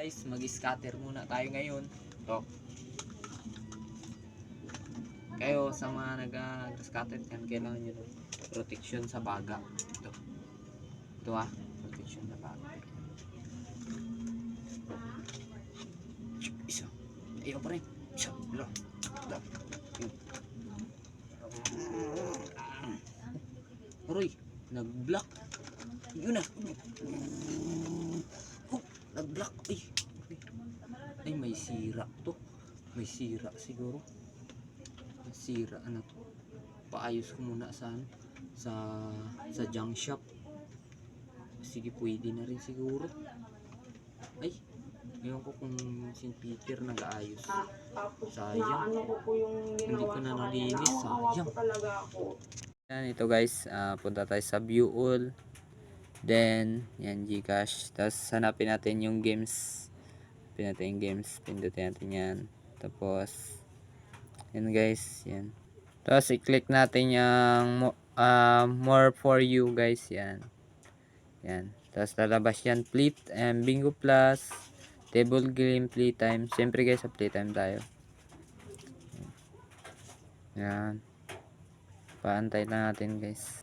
guys, mag-scatter muna tayo ngayon. Ito. Kayo sa mga nag-scatter yan, kailangan nyo ng protection sa baga. Ito. Ito protection sa baga. Isa. Ayaw pa rin. Isa. Ito. Aroy, nag-block. Yun na. Nag-block. Ay, may sira to. May sira siguro. May sira to. Paayos ko muna sa junk shop. Sige, pwede na rin siguro. Ay, ngayon ko kung St. Peter nag-aayos. Sayang. Hindi ko na nalinis. Sayang. Yan, ito guys, punta tayo sa view all. Then, yan, Gcash. Tapos, hanapin natin yung games. Hanapin natin yung games. Pindutin natin yan. Tapos, yan guys, yan. Tapos, i-click natin yung more for you guys. Yan. Yan. Tapos, lalabas yan. Play and Bingo Plus. Table game playtime. Siyempre guys, sa playtime tayo. Yan. Paantay na natin guys.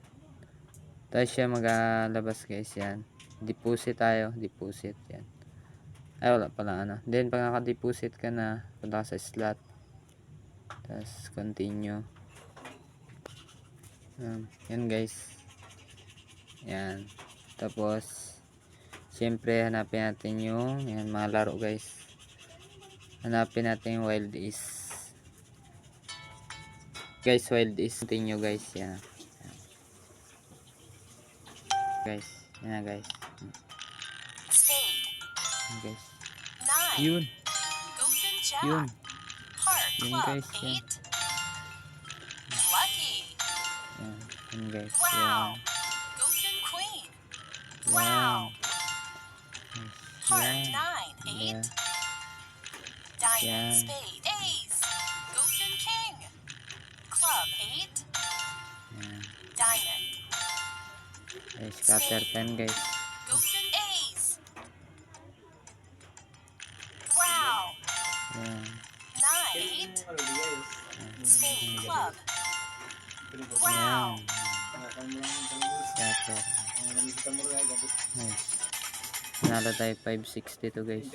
Tapos siya magalabas guys. Yan. Deposit tayo. Deposit. Yan. Ay wala pala ano. Then pag naka-deposit ka na, punta ka sa slot. Tapos continue. Yan guys. Yan. Tapos siyempre hanapin natin yung yan, mga laro guys. Hanapin natin yung Wild Is. Guys, Wild Is. Continue guys. Yan. Guys. Yan guys. Yan guys. Yun. Yun. Yun guys. Yan. Yan guys. Yan. Wow. Heart 9, 8. Diamond, spade, ace. Golden king. Club 8. Diamond. Ay, scatter pen guys. Golden ace. Wow. Yan. 9. Spade, club. Wow. Scatter. Nice. Nala tayo 562 guys.